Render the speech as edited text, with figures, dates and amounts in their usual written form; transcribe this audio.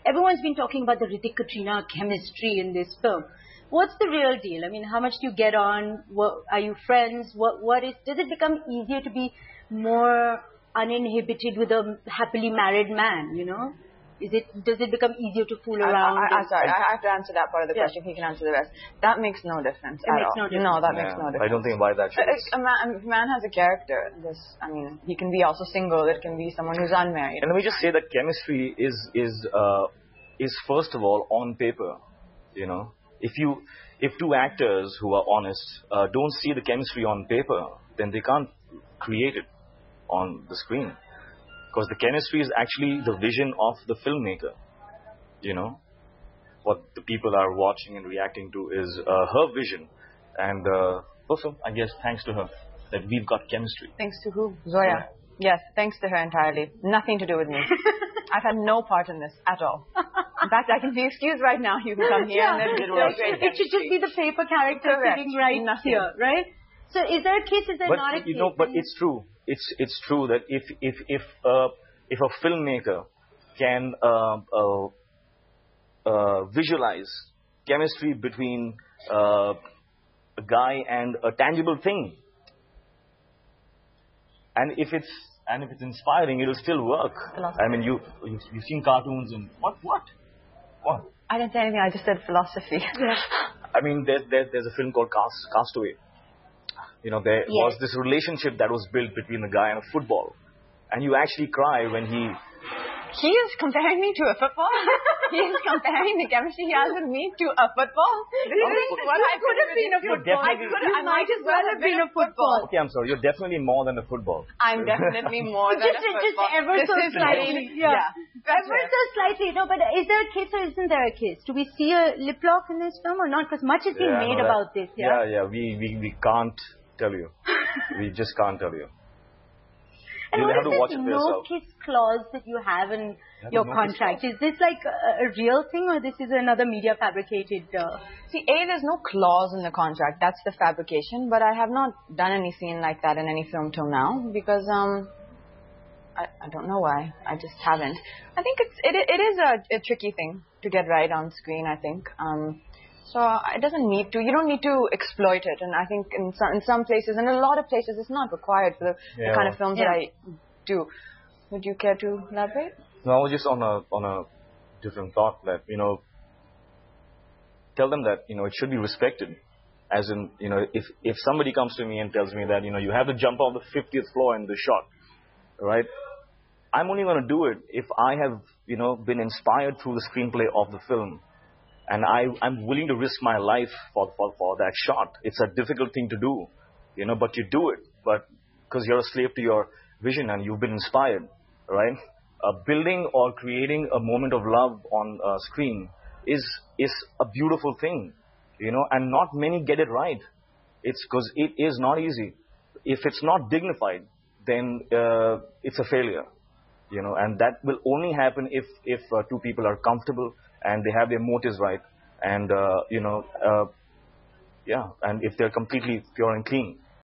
everyone's been talking about the Hrithik-Katrina chemistry in this film. What's the real deal? I mean, how much do you get on? Are you friends? Does it become easier to be more uninhibited with a happily married man, you know? Does it become easier to fool around? I'm sorry, I have to answer that part of the question. He can answer the rest. That makes no difference at all. No, that makes no difference. I don't think why that should. A man has a character. He can be also single. It can be someone who's unmarried. And let me just say that chemistry is first of all on paper. You know, if two actors who are honest don't see the chemistry on paper, then they can't create it on the screen. Because the chemistry is actually the vision of the filmmaker. You know, what the people are watching and reacting to is her vision. And also, I guess, thanks to her, that we've got chemistry. Thanks to who? Zoya. Yes, thanks to her entirely. Nothing to do with me. I've had no part in this at all. In fact, I can be excused right now. You can come here and then it should just be the paper character sitting right here, right? So is there a case, is there not a case? You know, but it's true. It's true that if a filmmaker can visualize chemistry between a guy and a tangible thing, and if it's inspiring, it'll still work. Philosophy. I mean, you've seen cartoons and what? I didn't say anything. I just said philosophy. I mean, there's a film called Castaway. You know, there was this relationship that was built between the guy and a football. And you actually cry when he... He is comparing me to a football? He is comparing the chemistry he has with me to a football? I could have been a football. I might as well have been a football. Okay, I'm sorry. You're definitely more than a football. I'm definitely more than a football. Just ever so slightly. Yeah. Ever so slightly. No, but is there a case or isn't there a case? Do we see a lip lock in this film or not? Because much has been made about this. Yeah. We can't tell you. We just can't tell you. And what is this no-kiss clause that you have in your contract? Is this like a real thing or this is another media fabricated... See, there's no clause in the contract. That's the fabrication. But I have not done any scene like that in any film till now because I don't know why. I just haven't. I think it is a tricky thing to get right on screen, I think. So it doesn't need to. You don't need to exploit it. And I think in some places, and a lot of places, it's not required for the kind of films that I do. Would you care to elaborate? No, just on a different thought that, you know, tell them that, you know, it should be respected. As in, you know, if somebody comes to me and tells me that, you know, you have to jump off the 50th floor in the shot, right? I'm only going to do it if I have, you know, been inspired through the screenplay of the film. And I'm willing to risk my life for that shot. It's a difficult thing to do, you know, but you do it. But because you're a slave to your vision and you've been inspired, right? Building or creating a moment of love on screen is a beautiful thing, you know, and not many get it right. It's because it is not easy. If it's not dignified, then it's a failure, you know, and that will only happen if two people are comfortable and they have their motives right, and you know, and if they're completely pure and clean.